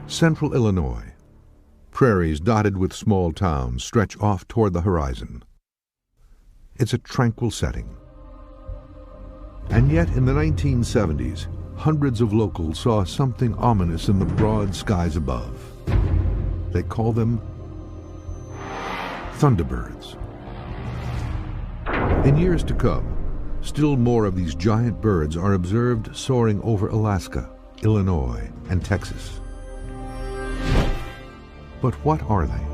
Central Illinois. Prairies dotted with small towns stretch off toward the horizon. It's a tranquil setting. And yet, in the 1970s, hundreds of locals saw something ominous in the broad skies above. They call them Thunderbirds. In years to come, still more of these giant birds are observed soaring over Alaska, Illinois, and Texas. But what are they?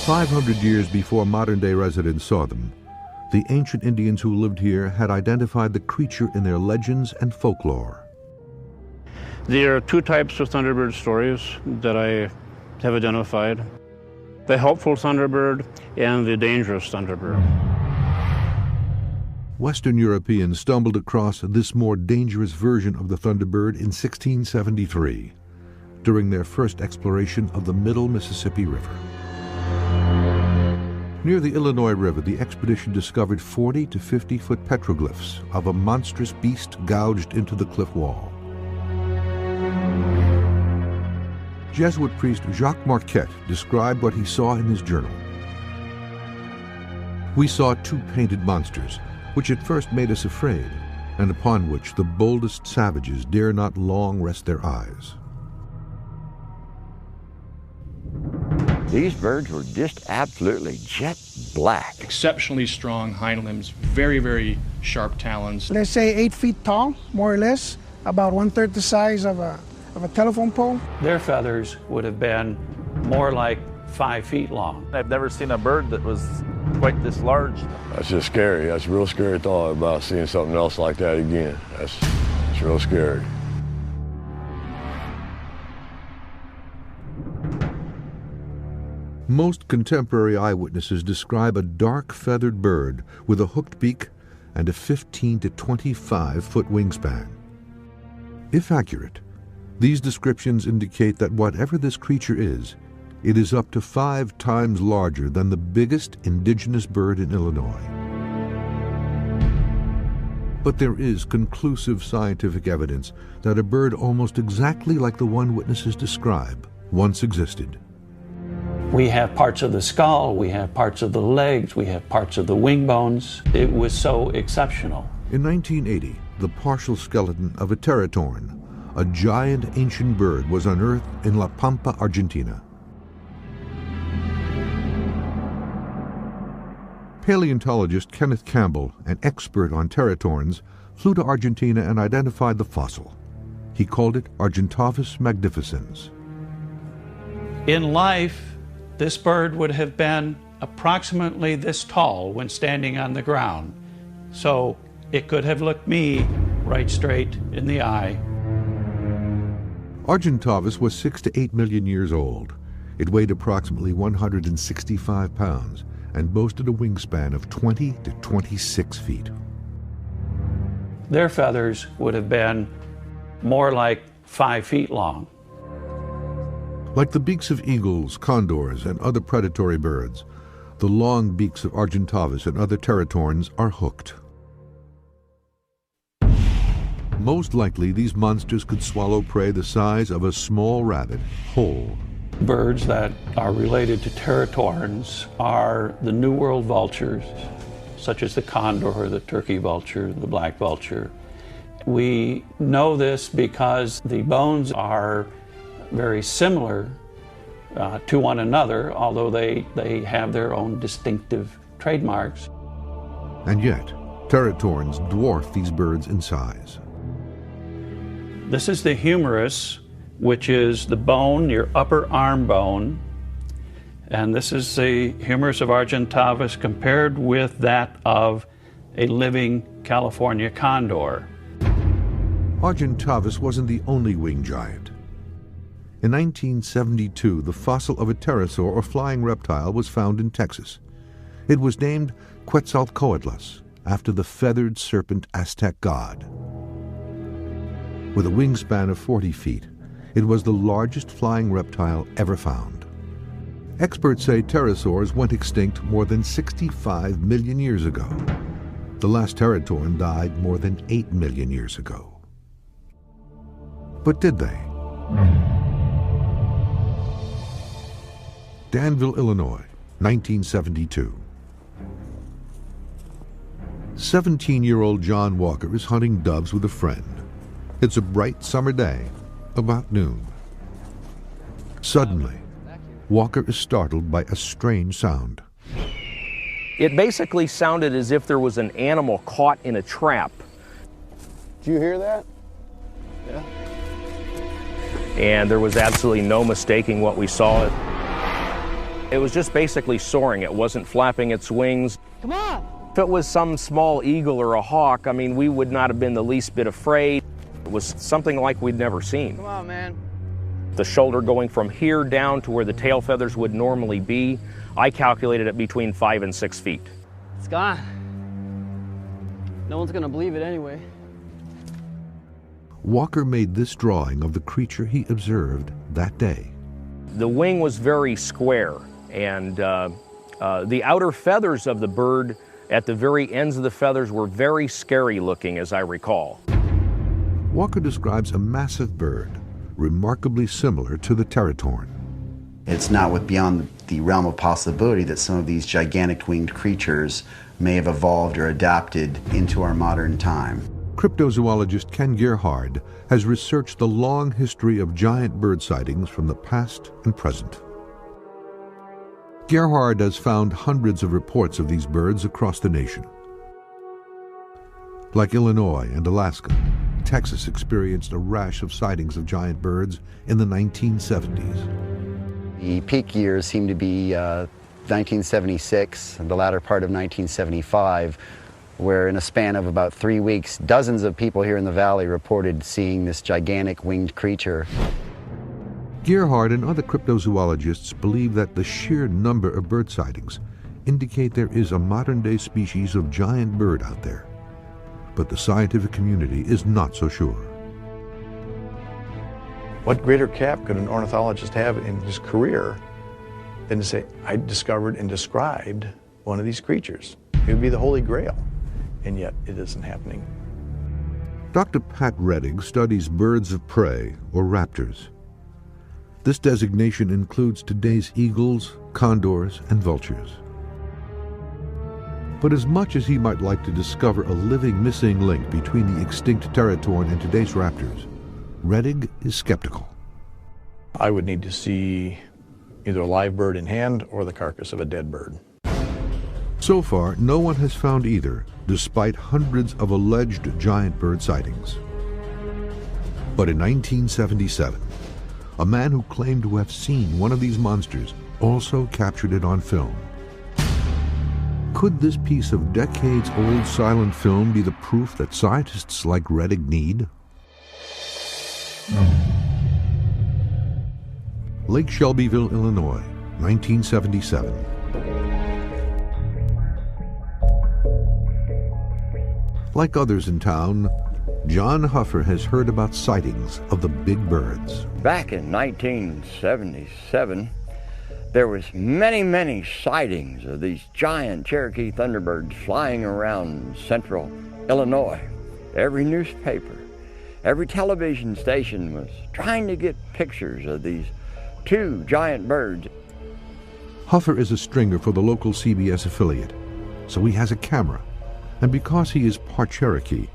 500 years before modern-day residents saw them, the ancient Indians who lived here had identified the creature in their legends and folklore. There are two types of Thunderbird stories that I have identified: the helpful Thunderbird and the dangerous Thunderbird. Western Europeans stumbled across this more dangerous version of the Thunderbird in 1673. During their first exploration of the Middle Mississippi River. Near the Illinois River, the expedition discovered 40 to 50-foot petroglyphs of a monstrous beast gouged into the cliff wall. Jesuit priest Jacques Marquette described what he saw in his journal. We saw two painted monsters, which at first made us afraid, and upon which the boldest savages dare not long rest their eyes. These birds were just absolutely jet black. Exceptionally strong hind limbs, very, very sharp talons. Let's say 8 feet tall, more or less, about 1/3 the size of a telephone pole. Their feathers would have been more like 5 feet long. I've never seen a bird that was quite this large. That's just scary. That's a real scary thought about seeing something else like that again. It's real scary. Most contemporary eyewitnesses describe a dark feathered bird with a hooked beak and a 15 to 25-foot wingspan. If accurate, these descriptions indicate that whatever this creature is, it is up to 5 times larger than the biggest indigenous bird in Illinois. But there is conclusive scientific evidence that a bird almost exactly like the one witnesses describe once existed. We have parts of the skull, we have parts of the legs, we have parts of the wing bones. It was so exceptional. In 1980, the partial skeleton of a teratorn, a giant ancient bird, was unearthed in La Pampa, Argentina. Paleontologist Kenneth Campbell, an expert on teratorns, flew to Argentina and identified the fossil. He called it Argentavis magnificens. In life, this bird would have been approximately this tall when standing on the ground, so it could have looked me right straight in the eye. Argentavis was 6 to 8 million years old. It weighed approximately 165 pounds and boasted a wingspan of 20 to 26 feet. Their feathers would have been more like 5 feet long. Like the beaks of eagles, condors, and other predatory birds, the long beaks of Argentavis and other teratorns are hooked. Most likely, these monsters could swallow prey the size of a small rabbit whole. Birds that are related to teratorns are the New World vultures, such as the condor, the turkey vulture, the black vulture. We know this because the bones are very similar to one another, although they have their own distinctive trademarks. And yet, teratorns dwarf these birds in size. This is the humerus, which is the bone, your upper arm bone, and this is the humerus of Argentavis compared with that of a living California condor. Argentavis wasn't the only winged giant. In 1972, the fossil of a pterosaur or flying reptile was found in Texas. It was named Quetzalcoatlus, after the feathered serpent Aztec god. With a wingspan of 40 feet, it was the largest flying reptile ever found. Experts say pterosaurs went extinct more than 65 million years ago. The last teratorn died more than 8 million years ago. But did they? Danville, Illinois, 1972. 17-year-old John Walker is hunting doves with a friend. It's a bright summer day, about noon. Suddenly, Walker is startled by a strange sound. It basically sounded as if there was an animal caught in a trap. Did you hear that? Yeah. And there was absolutely no mistaking what we saw. It was just basically soaring. It wasn't flapping its wings. Come on! If it was some small eagle or a hawk, I mean, we would not have been the least bit afraid. It was something like we'd never seen. Come on, man. The shoulder going from here down to where the tail feathers would normally be, I calculated it between 5 and 6 feet. It's gone. No one's gonna believe it anyway. Walker made this drawing of the creature he observed that day. The wing was very square, and the outer feathers of the bird at the very ends of the feathers were very scary looking, as I recall. Walker describes a massive bird, remarkably similar to the teratorn. It's not beyond the realm of possibility that some of these gigantic winged creatures may have evolved or adapted into our modern time. Cryptozoologist Ken Gerhard has researched the long history of giant bird sightings from the past and present. Gerhard has found hundreds of reports of these birds across the nation. Like Illinois and Alaska, Texas experienced a rash of sightings of giant birds in the 1970s. The peak years seem to be 1976 and the latter part of 1975, where in a span of about 3 weeks, dozens of people here in the valley reported seeing this gigantic winged creature. Gerhard and other cryptozoologists believe that the sheer number of bird sightings indicate there is a modern-day species of giant bird out there. But the scientific community is not so sure. What greater cap could an ornithologist have in his career than to say, I discovered and described one of these creatures? It would be the Holy Grail, and yet it isn't happening. Dr. Pat Rettig studies birds of prey, or raptors. This designation includes today's eagles, condors, and vultures. But as much as he might like to discover a living missing link between the extinct teratorn and today's raptors, Rettig is skeptical. I would need to see either a live bird in hand or the carcass of a dead bird. So far, no one has found either, despite hundreds of alleged giant bird sightings. But in 1977, a man who claimed to have seen one of these monsters also captured it on film. Could this piece of decades-old silent film be the proof that scientists like Rettig need? Lake Shelbyville, Illinois, 1977. Like others in town, John Huffer has heard about sightings of the big birds. Back in 1977, there was many sightings of these giant Cherokee thunderbirds flying around central Illinois. Every newspaper, every television station was trying to get pictures of these two giant birds. Huffer is a stringer for the local CBS affiliate, so he has a camera. And because he is part Cherokee,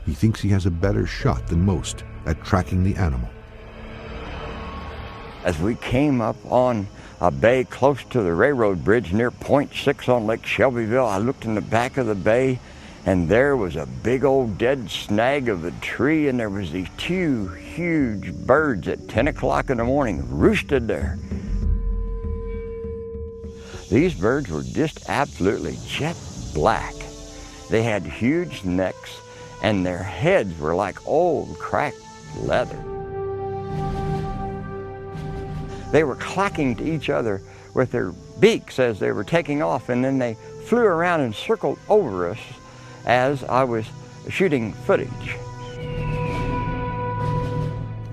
he thinks he has a better shot than most at tracking the animal. As we came up on a bay close to the railroad bridge near Point 6 on Lake Shelbyville, I looked in the back of the bay, and there was a big old dead snag of a tree, and there was these two huge birds at 10 o'clock in the morning roosted there. These birds were just absolutely jet black. They had huge necks, and their heads were like old cracked leather. They were clacking to each other with their beaks as they were taking off, and then they flew around and circled over us as I was shooting footage.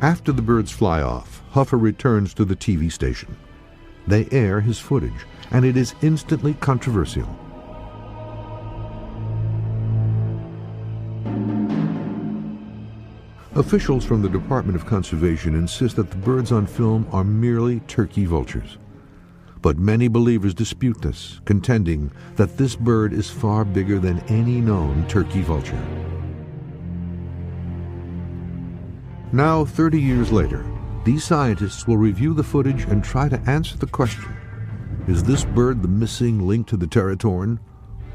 After the birds fly off, Huffer returns to the TV station. They air his footage, and it is instantly controversial. Officials from the Department of Conservation insist that the birds on film are merely turkey vultures. But many believers dispute this, contending that this bird is far bigger than any known turkey vulture. Now, 30 years later, these scientists will review the footage and try to answer the question: is this bird the missing link to the Teratorn,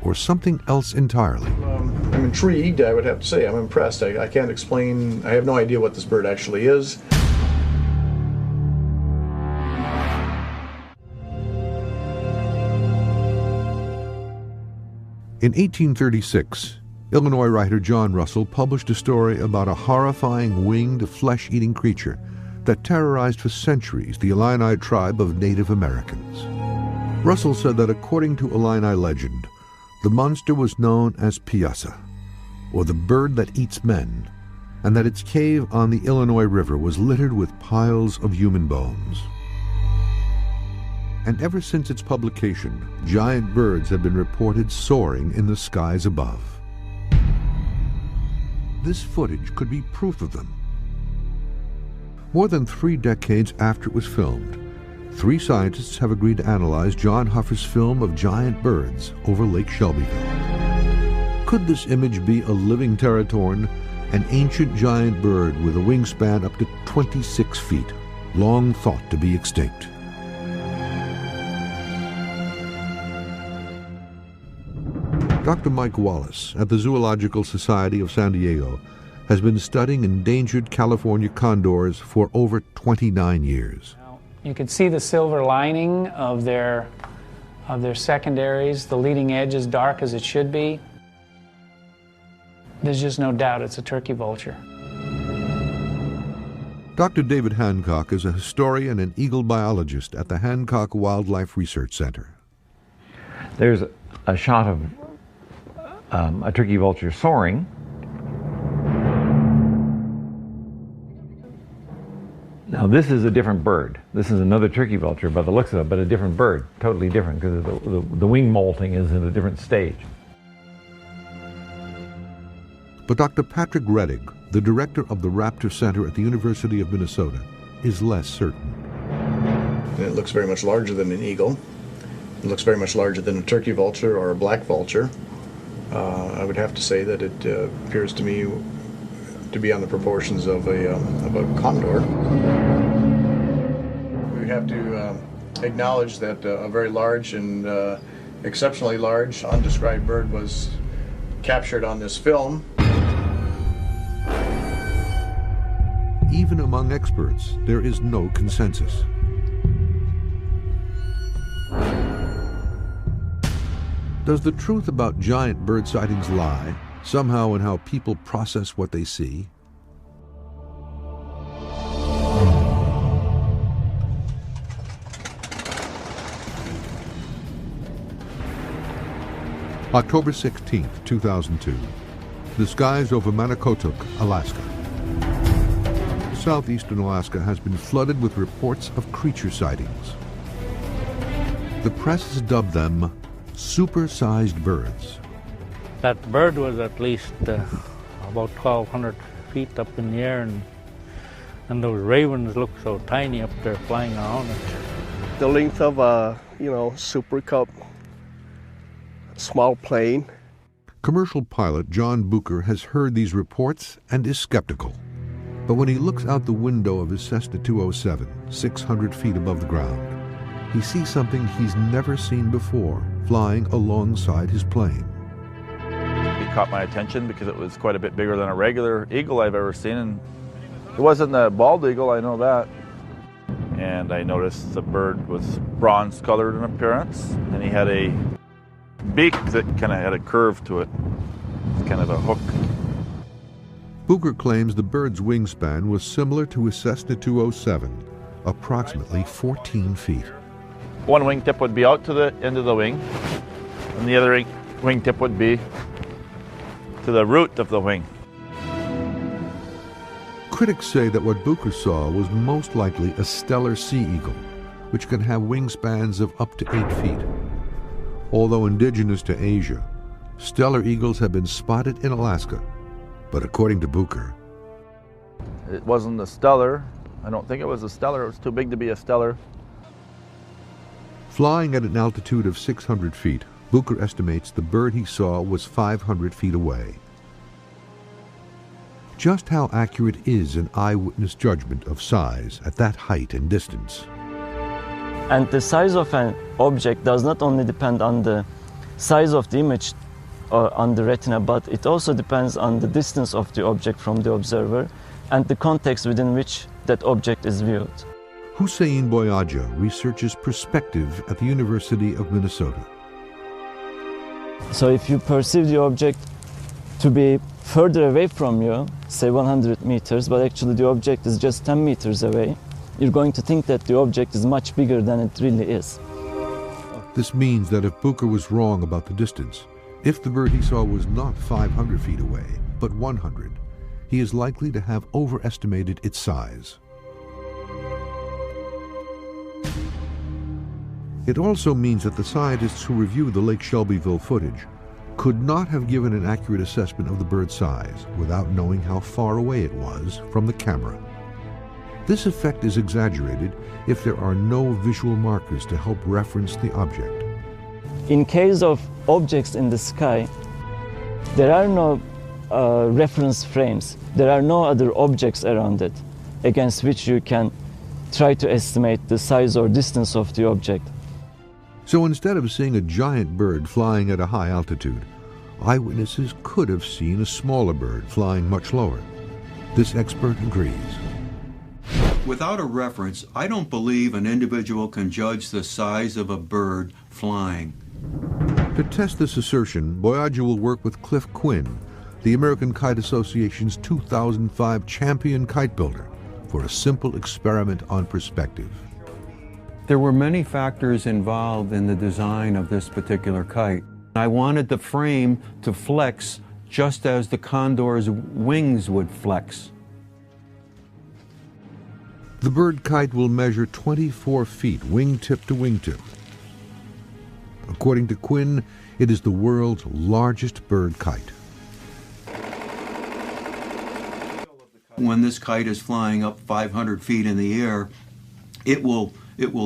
or something else entirely? I'm intrigued, I would have to say. I'm impressed. I can't explain. I have no idea what this bird actually is. In 1836, Illinois writer John Russell published a story about a horrifying winged, flesh-eating creature that terrorized for centuries the Illini tribe of Native Americans. Russell said that according to Illini legend, the monster was known as Piasa, or the bird that eats men, and that its cave on the Illinois River was littered with piles of human bones. And ever since its publication, giant birds have been reported soaring in the skies above. This footage could be proof of them. More than 3 decades after it was filmed, 3 scientists have agreed to analyze John Huffer's film of giant birds over Lake Shelbyville. Could this image be a living Teratorn, an ancient giant bird with a wingspan up to 26 feet, long thought to be extinct? Dr. Mike Wallace at the Zoological Society of San Diego has been studying endangered California condors for over 29 years. You can see the silver lining of their secondaries. The leading edge is dark as it should be. There's just no doubt it's a turkey vulture. Dr. David Hancock is a historian and eagle biologist at the Hancock Wildlife Research Center. There's a shot of a turkey vulture soaring. Now this is a different bird. This is another turkey vulture by the looks of it, but a different bird, totally different, because the wing molting is in a different stage. But Dr. Patrick Rettig, the director of the Raptor Center at the University of Minnesota, is less certain. It looks very much larger than an eagle. It looks very much larger than a turkey vulture or a black vulture. I would have to say that it appears to me to be on the proportions of a condor. We have to acknowledge that a very large and exceptionally large undescribed bird was captured on this film. Even among experts, there is no consensus. Does the truth about giant bird sightings lie somehow in how people process what they see? October 16, 2002. The skies over Manicotuck, Alaska. Southeastern Alaska has been flooded with reports of creature sightings. The press has dubbed them super-sized birds. That bird was at least about 1,200 feet up in the air, and those ravens look so tiny up there flying around it. The length of a, Super Cup small plane. Commercial pilot John Bucher has heard these reports and is skeptical. But when he looks out the window of his Cessna 207, 600 feet above the ground, he sees something he's never seen before flying alongside his plane. It caught my attention because it was quite a bit bigger than a regular eagle I've ever seen, and it wasn't a bald eagle, I know that. And I noticed the bird was bronze colored in appearance, and he had a beak that kind of had a curve to it. It's kind of a hook. Bucher claims the bird's wingspan was similar to his Cessna 207, approximately 14 feet. One wingtip would be out to the end of the wing, and the other wingtip would be to the root of the wing. Critics say that what Bucher saw was most likely a Steller sea eagle, which can have wingspans of up to 8 feet. Although indigenous to Asia, stellar eagles have been spotted in Alaska. But according to Bucher, it wasn't a stellar. I don't think it was a stellar. It was too big to be a stellar. Flying at an altitude of 600 feet, Bucher estimates the bird he saw was 500 feet away. Just how accurate is an eyewitness judgment of size at that height and distance? And the size of an object does not only depend on the size of the image on the retina, but it also depends on the distance of the object from the observer and the context within which that object is viewed. Hussein Boyaja researches perspective at the University of Minnesota. So if you perceive the object to be further away from you, say 100 meters, but actually the object is just 10 meters away, you're going to think that the object is much bigger than it really is. This means that if Bucher was wrong about the distance, if the bird he saw was not 500 feet away, but 100, he is likely to have overestimated its size. It also means that the scientists who reviewed the Lake Shelbyville footage could not have given an accurate assessment of the bird's size without knowing how far away it was from the camera. This effect is exaggerated if there are no visual markers to help reference the object. In case of objects in the sky, there are no reference frames. There are no other objects around it against which you can try to estimate the size or distance of the object. So instead of seeing a giant bird flying at a high altitude, eyewitnesses could have seen a smaller bird flying much lower. This expert agrees. Without a reference, I don't believe an individual can judge the size of a bird flying. To test this assertion, Boyaja will work with Cliff Quinn, the American Kite Association's 2005 champion kite builder, for a simple experiment on perspective. There were many factors involved in the design of this particular kite. I wanted the frame to flex just as the condor's wings would flex. The bird kite will measure 24 feet wingtip to wingtip. According to Quinn, it is the world's largest bird kite. When this kite is flying up 500 feet in the air, it will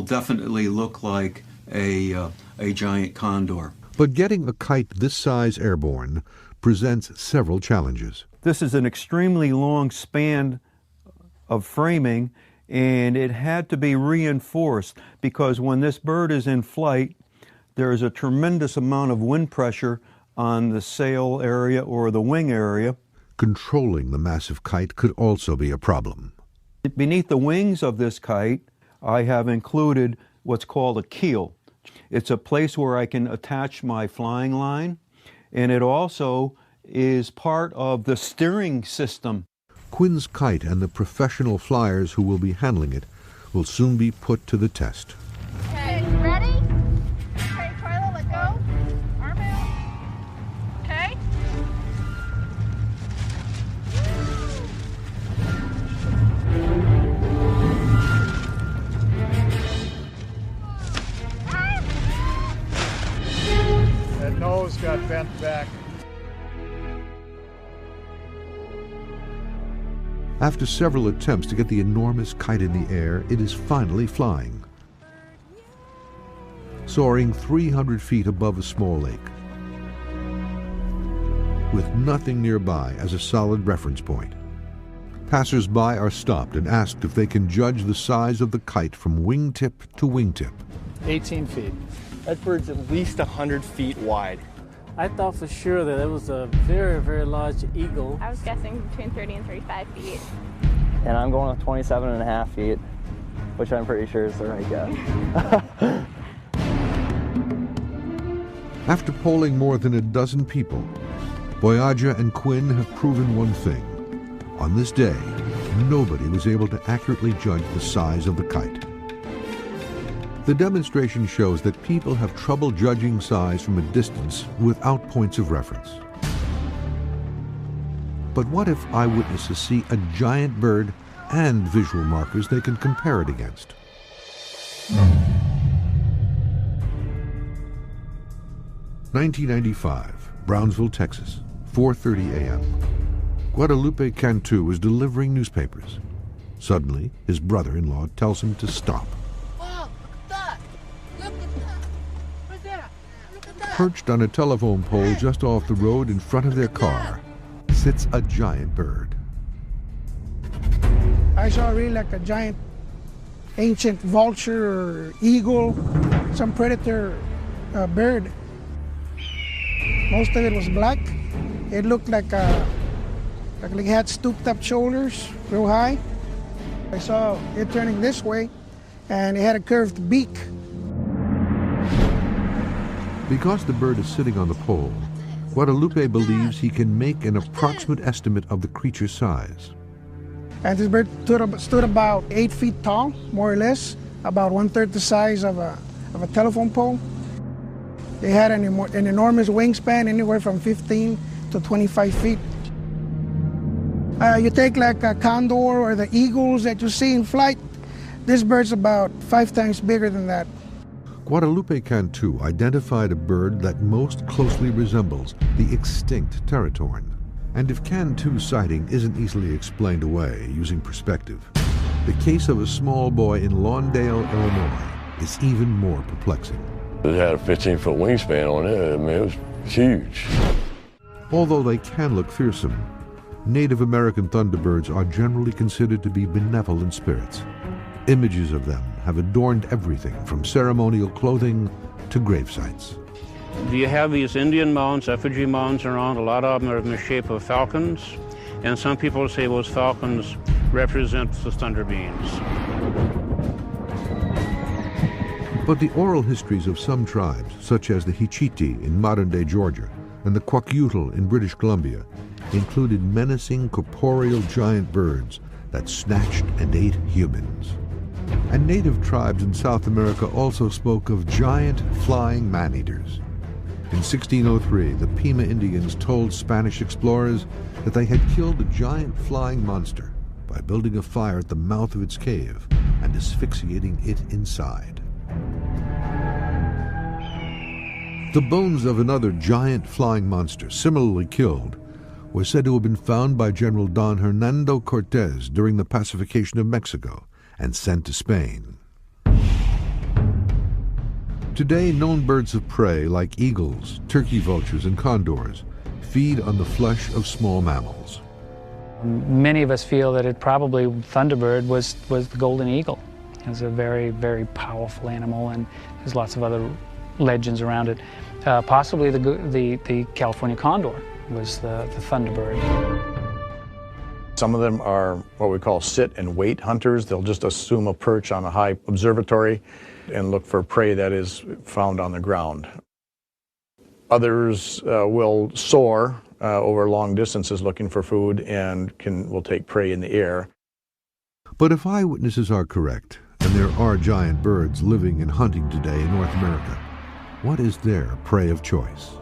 definitely look like a giant condor. But getting a kite this size airborne presents several challenges. This is an extremely long span of framing, and it had to be reinforced because when this bird is in flight, there is a tremendous amount of wind pressure on the sail area or the wing area. Controlling the massive kite could also be a problem. Beneath the wings of this kite, I have included what's called a keel. It's a place where I can attach my flying line, and it also is part of the steering system. Quinn's kite and the professional flyers who will be handling it will soon be put to the test. Okay, ready? Okay, Twyla, let go. Arm out. Okay. That nose got bent back. After several attempts to get the enormous kite in the air, it is finally flying. Soaring 300 feet above a small lake, with nothing nearby as a solid reference point. Passers-by are stopped and asked if they can judge the size of the kite from wingtip to wingtip. 18 feet. That bird's at least 100 feet wide. I thought for sure that it was a very, very large eagle. I was guessing between 30 and 35 feet. And I'm going with 27.5 feet, which I'm pretty sure is the right guess. After polling more than a dozen people, Boyaja and Quinn have proven one thing. On this day, nobody was able to accurately judge the size of the kite. The demonstration shows that people have trouble judging size from a distance without points of reference. But what if eyewitnesses see a giant bird and visual markers they can compare it against? 1995, Brownsville, Texas, 4:30 a.m. Guadalupe Cantu was delivering newspapers. Suddenly, his brother-in-law tells him to stop. Perched on a telephone pole just off the road in front of their car sits a giant bird. I saw really like a giant ancient vulture or eagle, some predator bird. Most of it was black. It looked like it had stooped up shoulders, real high. I saw it turning this way, and it had a curved beak. Because the bird is sitting on the pole, Guadalupe believes he can make an approximate estimate of the creature's size. And this bird stood about 8 feet tall, more or less, about 1/3 the size of a telephone pole. They had an enormous wingspan, anywhere from 15 to 25 feet. You take like a condor or the eagles that you see in flight, this bird's about 5 times bigger than that. Guadalupe Cantu identified a bird that most closely resembles the extinct teratorn. And if Cantu's sighting isn't easily explained away using perspective, the case of a small boy in Lawndale, Illinois is even more perplexing. It had a 15-foot wingspan on it. I mean, it was huge. Although they can look fearsome, Native American thunderbirds are generally considered to be benevolent spirits. Images of them have adorned everything from ceremonial clothing to grave sites. You have these Indian mounds, effigy mounds around. A lot of them are in the shape of falcons, and some people say those falcons represent the thunder beings. But the oral histories of some tribes, such as the Hichiti in modern-day Georgia and the Kwakiutl in British Columbia, included menacing corporeal giant birds that snatched and ate humans. And native tribes in South America also spoke of giant flying man-eaters. In 1603, the Pima Indians told Spanish explorers that they had killed a giant flying monster by building a fire at the mouth of its cave and asphyxiating it inside. The bones of another giant flying monster, similarly killed, were said to have been found by General Don Hernando Cortez during the pacification of Mexico and sent to Spain. Today, known birds of prey like eagles, turkey vultures, and condors feed on the flesh of small mammals. Many of us feel that it probably, Thunderbird was the golden eagle. It was a very, very powerful animal, and there's lots of other legends around it. Possibly the California condor was the Thunderbird. Some of them are what we call sit and wait hunters. They'll just assume a perch on a high observatory and look for prey that is found on the ground. Others will soar over long distances looking for food and will take prey in the air. But if eyewitnesses are correct, and there are giant birds living and hunting today in North America, what is their prey of choice?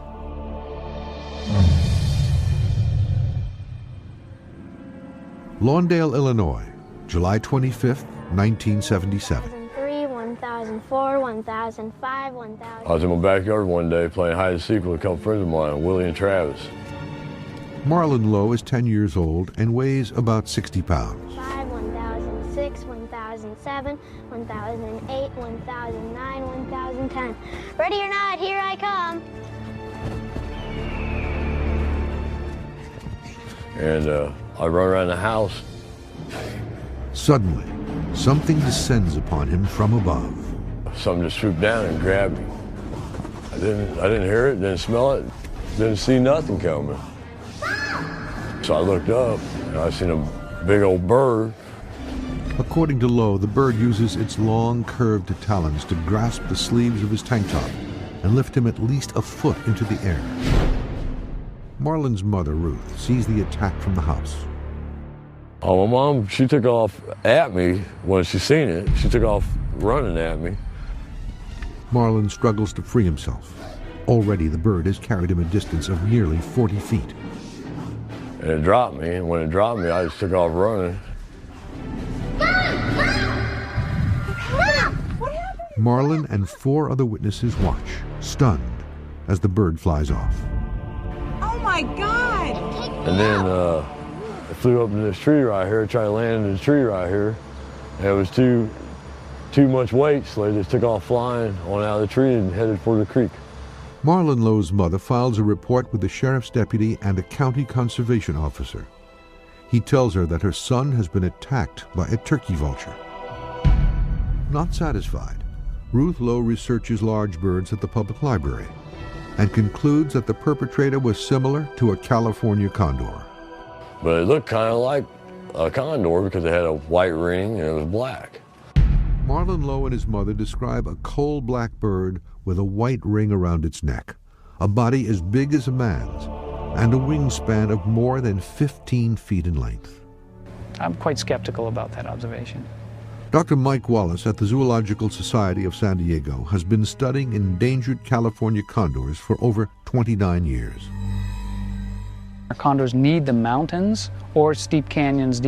Lawndale, Illinois, July 25th, 1977. 1003, 1004, 1005, 1000. I was in my backyard one day playing hide and seek with a couple friends of mine, Willie and Travis. Marlon Lowe is 10 years old and weighs about 60 pounds. 5, 1006, 1007, 1008, 1009, 1010. Ready or not, here I come. And I run around the house. Suddenly, something descends upon him from above. Something just swooped down and grabbed me. I didn't hear it, didn't smell it, didn't see nothing coming. So I looked up and I seen a big old bird. According to Lowe, the bird uses its long, curved talons to grasp the sleeves of his tank top and lift him at least a foot into the air. Marlon's mother, Ruth, sees the attack from the house. Oh, my mom, she took off at me when she seen it. She took off running at me. Marlon struggles to free himself. Already the bird has carried him a distance of nearly 40 feet. And it dropped me, and when it dropped me, I just took off running. Marlin and 4 other witnesses watch, stunned, as the bird flies off. Oh my God! And then it flew up in this tree right here, tried to land in the tree right here. And it was too much weight, so they just took off flying on out of the tree and headed for the creek. Marlon Lowe's mother files a report with the sheriff's deputy and a county conservation officer. He tells her that her son has been attacked by a turkey vulture. Not satisfied, Ruth Lowe researches large birds at the public library and concludes that the perpetrator was similar to a California condor. But it looked kind of like a condor because it had a white ring and it was black. Marlon Lowe and his mother describe a coal-black bird with a white ring around its neck, a body as big as a man's, and a wingspan of more than 15 feet in length. I'm quite skeptical about that observation. Dr. Mike Wallace at the Zoological Society of San Diego has been studying endangered California condors for over 29 years. Our condors need the mountains or steep canyons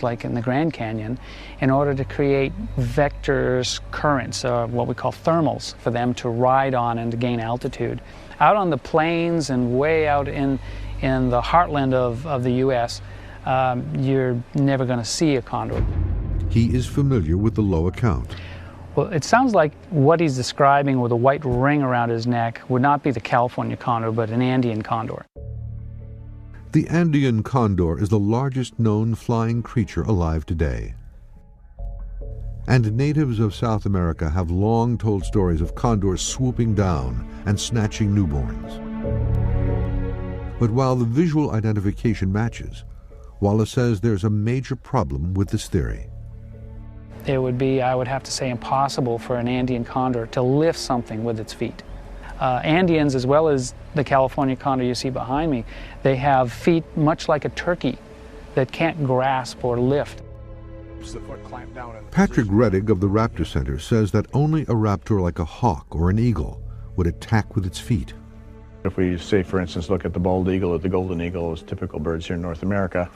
like in the Grand Canyon, in order to create vectors, currents, what we call thermals, for them to ride on and to gain altitude. Out on the plains and way out in the heartland of the U.S., you're never going to see a condor. He is familiar with the Lowe account. Well, it sounds like what he's describing with a white ring around his neck would not be the California condor, but an Andean condor. The Andean condor is the largest known flying creature alive today. And natives of South America have long told stories of condors swooping down and snatching newborns. But while the visual identification matches, Wallace says there's a major problem with this theory. It would be, I would have to say, impossible for an Andean condor to lift something with its feet. Andeans, as well as the California condor you see behind me, they have feet much like a turkey that can't grasp or lift. Patrick Rettig of the Raptor Center says that only a raptor like a hawk or an eagle would attack with its feet. If we say, for instance, look at the bald eagle or the golden eagle as typical birds here in North America,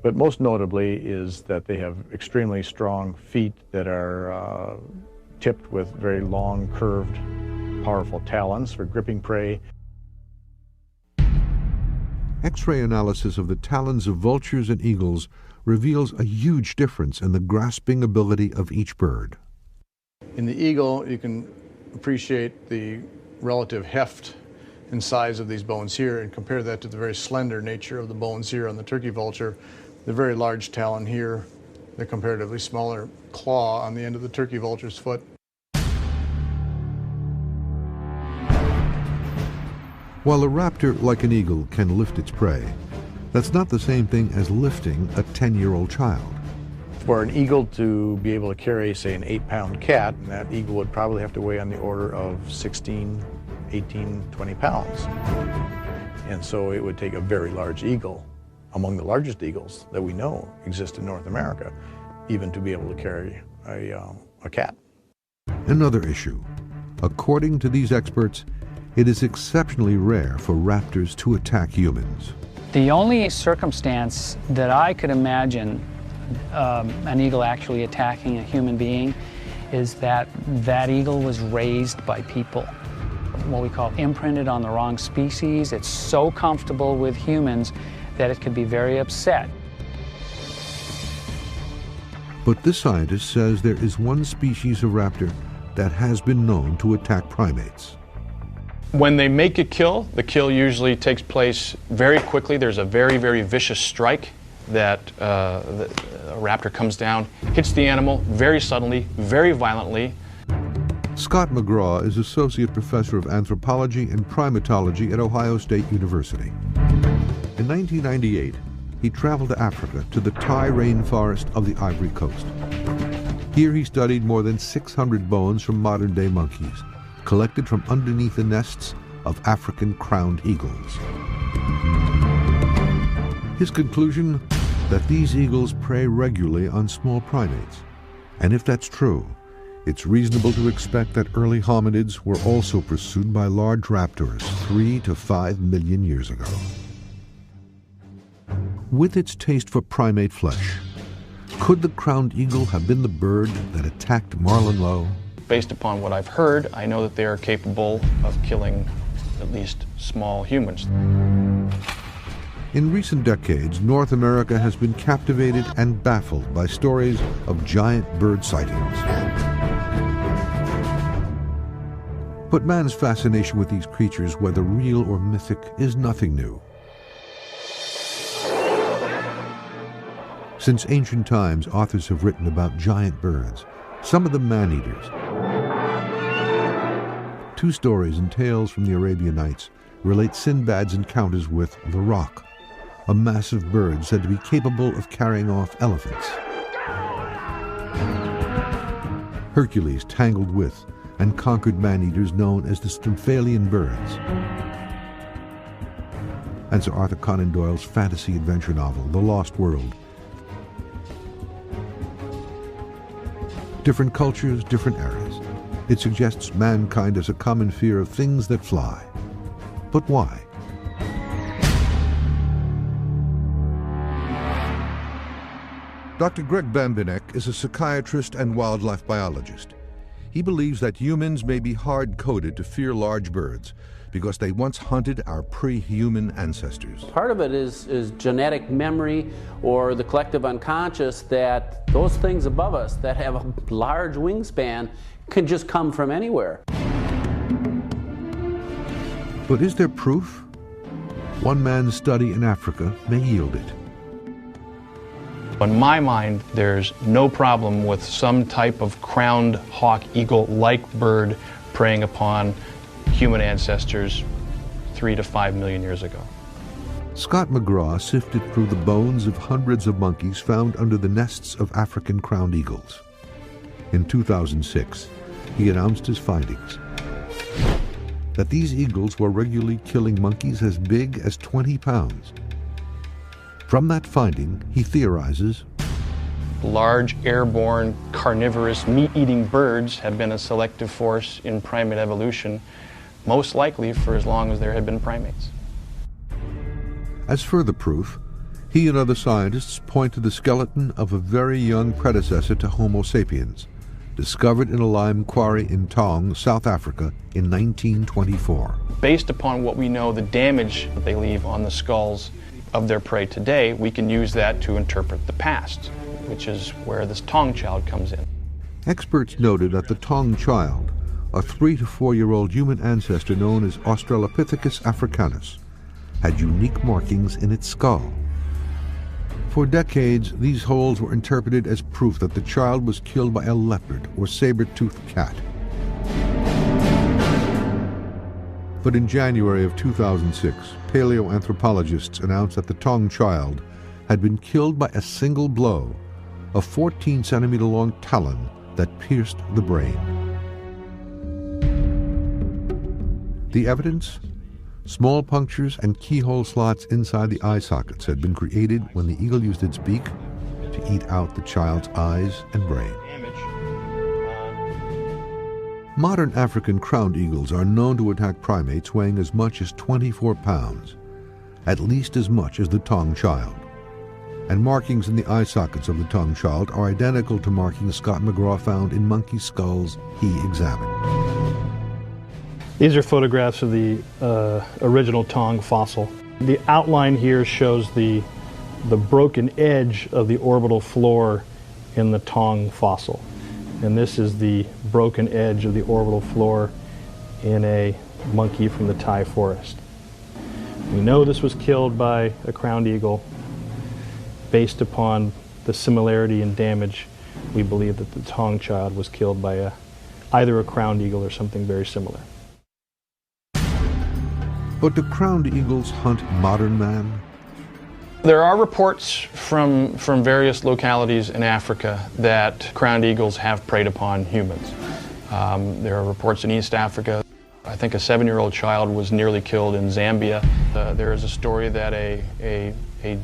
but most notably is that they have extremely strong feet that are tipped with very long, curved, powerful talons for gripping prey. X-ray analysis of the talons of vultures and eagles reveals a huge difference in the grasping ability of each bird. In the eagle, you can appreciate the relative heft and size of these bones here and compare that to the very slender nature of the bones here on the turkey vulture. The very large talon here, the comparatively smaller claw on the end of the turkey vulture's foot. While a raptor, like an eagle, can lift its prey, that's not the same thing as lifting a 10-year-old child. For an eagle to be able to carry, say, an 8-pound cat, that eagle would probably have to weigh on the order of 16, 18, 20 pounds. And so it would take a very large eagle, among the largest eagles that we know exist in North America, even to be able to carry a cat. Another issue. According to these experts, it is exceptionally rare for raptors to attack humans. The only circumstance that I could imagine an eagle actually attacking a human being is that that eagle was raised by people. What we call imprinted on the wrong species. It's so comfortable with humans that it could be very upset. But this scientist says there is one species of raptor that has been known to attack primates. When they make a kill, the kill usually takes place very quickly. There's a very, very vicious strike that a raptor comes down, hits the animal very suddenly, very violently. Scott McGraw is Associate Professor of Anthropology and Primatology at Ohio State University. In 1998, he traveled to Africa to the Thai rainforest of the Ivory Coast. Here he studied more than 600 bones from modern-day monkeys, collected from underneath the nests of African crowned eagles. His conclusion, that these eagles prey regularly on small primates. And if that's true, it's reasonable to expect that early hominids were also pursued by large raptors 3 to 5 million years ago. With its taste for primate flesh, could the crowned eagle have been the bird that attacked Marlon Lowe? Based upon what I've heard, I know that they are capable of killing at least small humans. In recent decades, North America has been captivated and baffled by stories of giant bird sightings. But man's fascination with these creatures, whether real or mythic, is nothing new. Since ancient times, authors have written about giant birds, some of them man-eaters. Two stories and tales from the Arabian Nights relate Sinbad's encounters with the Roc, a massive bird said to be capable of carrying off elephants. Hercules tangled with and conquered man-eaters known as the Stymphalian birds. And Sir Arthur Conan Doyle's fantasy adventure novel, The Lost World. Different cultures, different eras. It suggests mankind has a common fear of things that fly. But why? Dr. Greg Bambinek is a psychiatrist and wildlife biologist. He believes that humans may be hard-coded to fear large birds because they once hunted our pre-human ancestors. Part of it is genetic memory or the collective unconscious that those things above us that have a large wingspan can just come from anywhere. But is there proof? One man's study in Africa may yield it. In my mind, there's no problem with some type of crowned hawk eagle-like bird preying upon human ancestors 3 to 5 million years ago. Scott McGraw sifted through the bones of hundreds of monkeys found under the nests of African crowned eagles. In 2006, he announced his findings. That these eagles were regularly killing monkeys as big as 20 pounds. From that finding, he theorizes, large airborne carnivorous meat-eating birds have been a selective force in primate evolution, most likely for as long as there have been primates. As further proof, he and other scientists point to the skeleton of a very young predecessor to Homo sapiens, discovered in a lime quarry in Taung, South Africa in 1924. Based upon what we know, the damage that they leave on the skulls of their prey today, we can use that to interpret the past, which is where this Taung child comes in. Experts noted that the Taung child, a 3 to 4-year-old human ancestor known as Australopithecus africanus, had unique markings in its skull. For decades, these holes were interpreted as proof that the child was killed by a leopard or saber-toothed cat. But in January of 2006, paleoanthropologists announced that the Taung child had been killed by a single blow, a 14-centimeter-long talon that pierced the brain. The evidence? Small punctures and keyhole slots inside the eye sockets had been created when the eagle used its beak to eat out the child's eyes and brain. Modern African crowned eagles are known to attack primates weighing as much as 24 pounds, at least as much as the Taung child. And markings in the eye sockets of the Taung child are identical to markings Scott McGraw found in monkey skulls he examined. These are photographs of the original Taung fossil. The outline here shows the broken edge of the orbital floor in the Taung fossil. And this is the broken edge of the orbital floor in a monkey from the Thai forest. We know this was killed by a crowned eagle. Based upon the similarity in damage, we believe that the Taung child was killed by either a crowned eagle or something very similar. But do crowned eagles hunt modern man? There are reports from various localities in Africa that crowned eagles have preyed upon humans. There are reports in East Africa. I think a 7-year-old child was nearly killed in Zambia. There is a story that a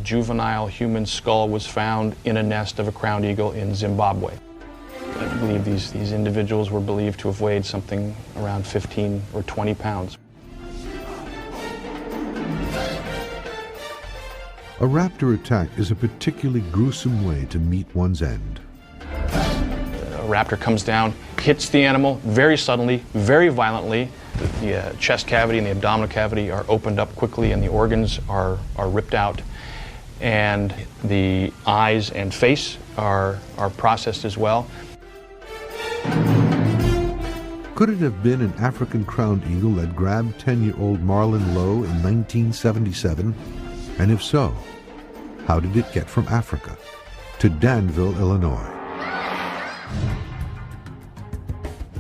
juvenile human skull was found in a nest of a crowned eagle in Zimbabwe. I believe these individuals were believed to have weighed something around 15 or 20 pounds. A raptor attack is a particularly gruesome way to meet one's end. A raptor comes down, hits the animal very suddenly, very violently. The chest cavity and the abdominal cavity are opened up quickly and the organs are ripped out. And the eyes and face are processed as well. Could it have been an African crowned eagle that grabbed 10-year-old Marlon Lowe in 1977? And if so, how did it get from Africa to Danville, Illinois?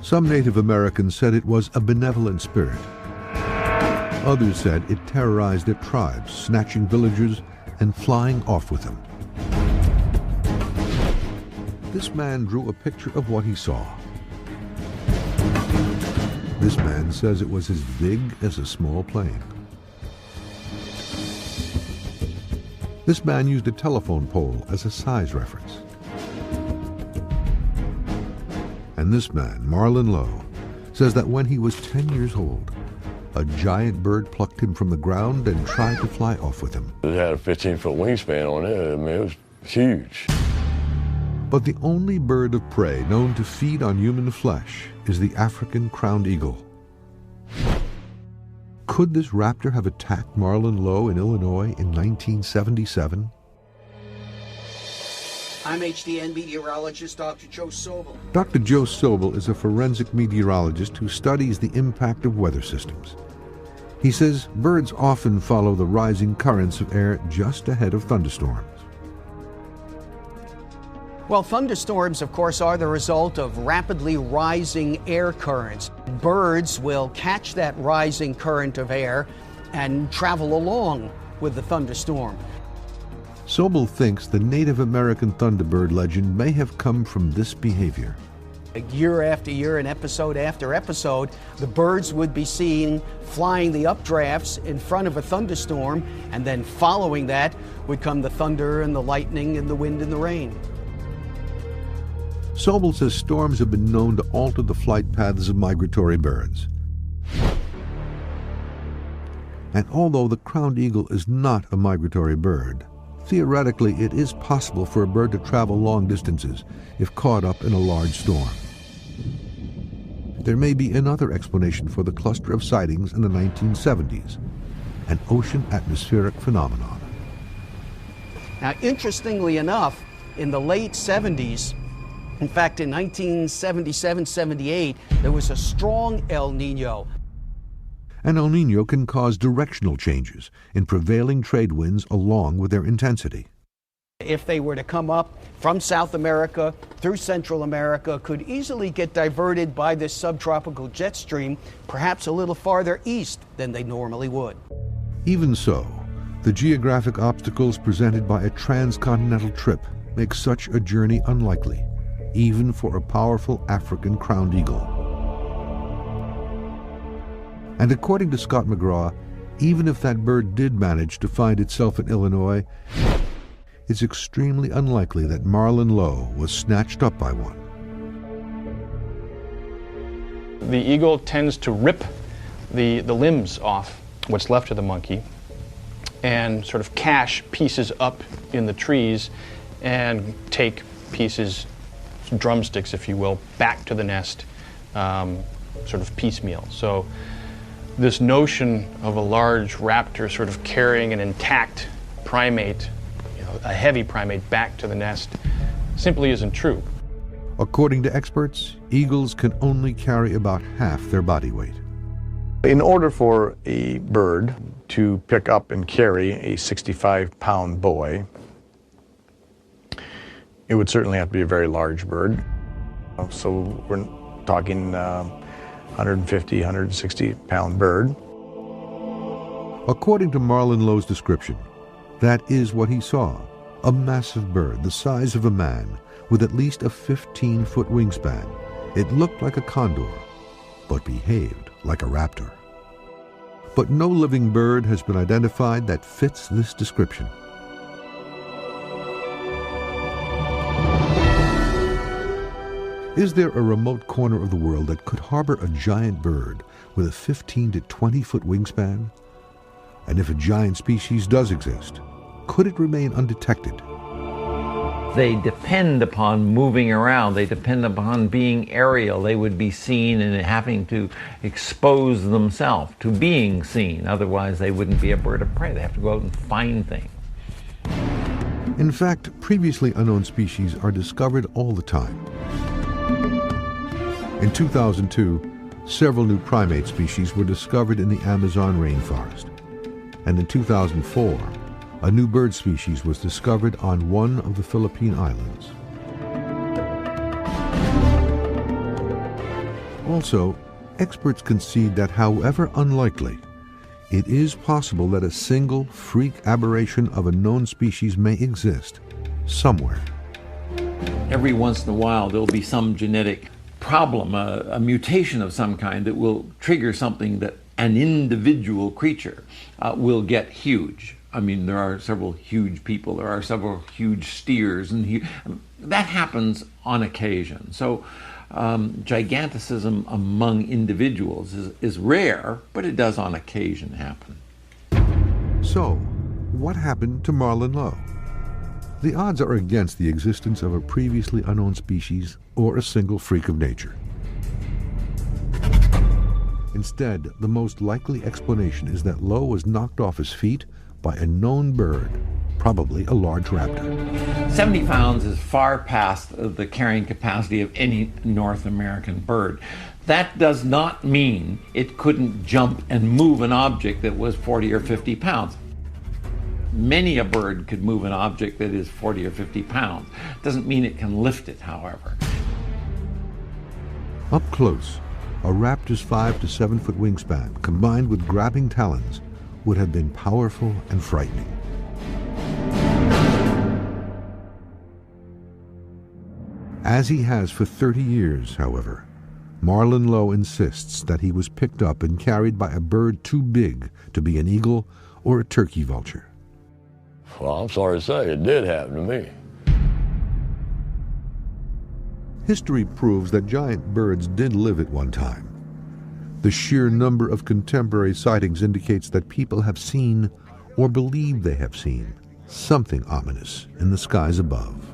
Some Native Americans said it was a benevolent spirit. Others said it terrorized their tribes, snatching villagers and flying off with them. This man drew a picture of what he saw. This man says it was as big as a small plane. This man used a telephone pole as a size reference. And this man, Marlon Lowe, says that when he was 10 years old, a giant bird plucked him from the ground and tried to fly off with him. It had a 15-foot wingspan on it. I mean, it was huge. But the only bird of prey known to feed on human flesh is the African crowned eagle. Could this raptor have attacked Marlon Lowe in Illinois in 1977? I'm HDN meteorologist Dr. Joe Sobel. Dr. Joe Sobel is a forensic meteorologist who studies the impact of weather systems. He says birds often follow the rising currents of air just ahead of thunderstorms. Well, thunderstorms, of course, are the result of rapidly rising air currents. Birds will catch that rising current of air and travel along with the thunderstorm. Sobel thinks the Native American thunderbird legend may have come from this behavior. Year after year and episode after episode, the birds would be seen flying the updrafts in front of a thunderstorm, and then following that would come the thunder and the lightning and the wind and the rain. Sobel says storms have been known to alter the flight paths of migratory birds. And although the crowned eagle is not a migratory bird, theoretically it is possible for a bird to travel long distances if caught up in a large storm. There may be another explanation for the cluster of sightings in the 1970s, an ocean atmospheric phenomenon. Now, interestingly enough, in the late 70s, in fact, in 1977-78, there was a strong El Nino. An El Nino can cause directional changes in prevailing trade winds along with their intensity. If they were to come up from South America through Central America, could easily get diverted by this subtropical jet stream, perhaps a little farther east than they normally would. Even so, the geographic obstacles presented by a transcontinental trip make such a journey unlikely, even for a powerful African crowned eagle. And according to Scott McGraw, even if that bird did manage to find itself in Illinois, it's extremely unlikely that Marlon Lowe was snatched up by one. The eagle tends to rip the limbs off what's left of the monkey and sort of cache pieces up in the trees and take pieces, drumsticks if you will, back to the nest sort of piecemeal. So this notion of a large raptor sort of carrying an intact primate, a heavy primate, back to the nest simply isn't true. According to experts, eagles can only carry about half their body weight. In order for a bird to pick up and carry a 65-pound boy, it would certainly have to be a very large bird. So we're talking 150, 160-pound bird. According to Marlon Lowe's description, that is what he saw, a massive bird the size of a man with at least a 15-foot wingspan. It looked like a condor, but behaved like a raptor. But no living bird has been identified that fits this description. Is there a remote corner of the world that could harbor a giant bird with a 15 to 20-foot wingspan? And if a giant species does exist, could it remain undetected? They depend upon moving around. They depend upon being aerial. They would be seen and having to expose themselves to being seen. Otherwise, they wouldn't be a bird of prey. They have to go out and find things. In fact, previously unknown species are discovered all the time. In 2002, several new primate species were discovered in the Amazon rainforest. And in 2004, a new bird species was discovered on one of the Philippine Islands. Also, experts concede that however unlikely, it is possible that a single freak aberration of a known species may exist somewhere. Every once in a while, there'll be some genetic problem, a mutation of some kind that will trigger something that an individual creature will get huge. I mean, there are several huge people, there are several huge steers, and that happens on occasion. So giganticism among individuals is rare, but it does on occasion happen. So, what happened to Marlon Lowe? The odds are against the existence of a previously unknown species or a single freak of nature. Instead, the most likely explanation is that Lowe was knocked off his feet by a known bird, probably a large raptor. 70 pounds is far past the carrying capacity of any North American bird. That does not mean it couldn't jump and move an object that was 40 or 50 pounds. Many a bird could move an object that is 40 or 50 pounds. Doesn't mean it can lift it, however. Up close, a raptor's 5 to 7 foot wingspan, combined with grabbing talons, would have been powerful and frightening. As he has for 30 years, however, Marlon Lowe insists that he was picked up and carried by a bird too big to be an eagle or a turkey vulture. Well, I'm sorry to say, it did happen to me. History proves that giant birds did live at one time. The sheer number of contemporary sightings indicates that people have seen, or believe they have seen, something ominous in the skies above.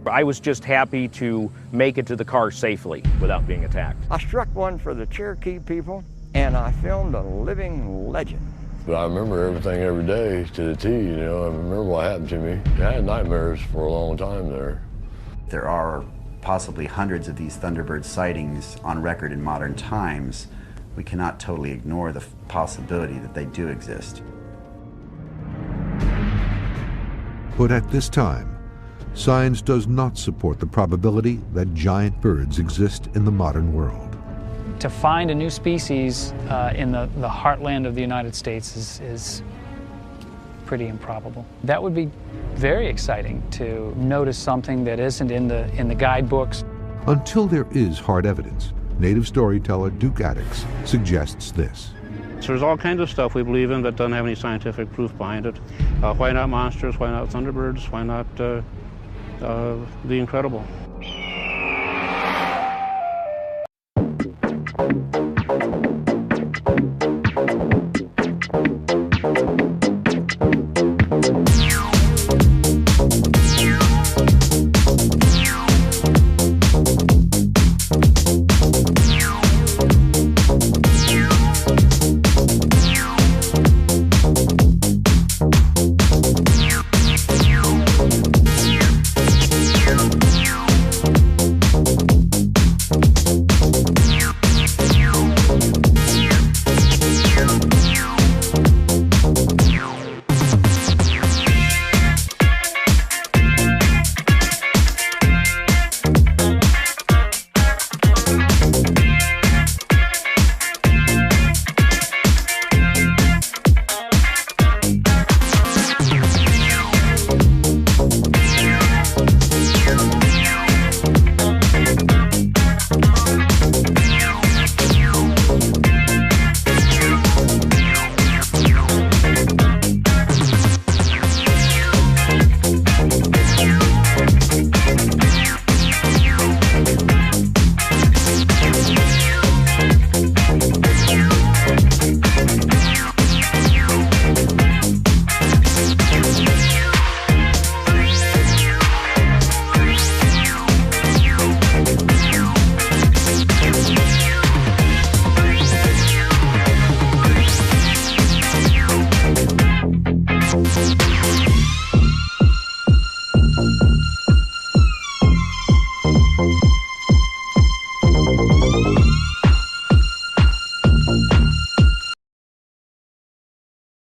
I was just happy to make it to the car safely without being attacked. I struck one for the Cherokee people, and I filmed a living legend. But I remember everything every day to the T, you know. I remember what happened to me. I had nightmares for a long time there. There are possibly hundreds of these Thunderbird sightings on record in modern times. We cannot totally ignore the possibility that they do exist. But at this time, science does not support the probability that giant birds exist in the modern world. To find a new species in the heartland of the United States is pretty improbable. That would be very exciting, to notice something that isn't in the guidebooks. Until there is hard evidence, native storyteller Duke Addix suggests this. So there's all kinds of stuff we believe in that doesn't have any scientific proof behind it. Why not monsters? Why not thunderbirds? Why not the incredible?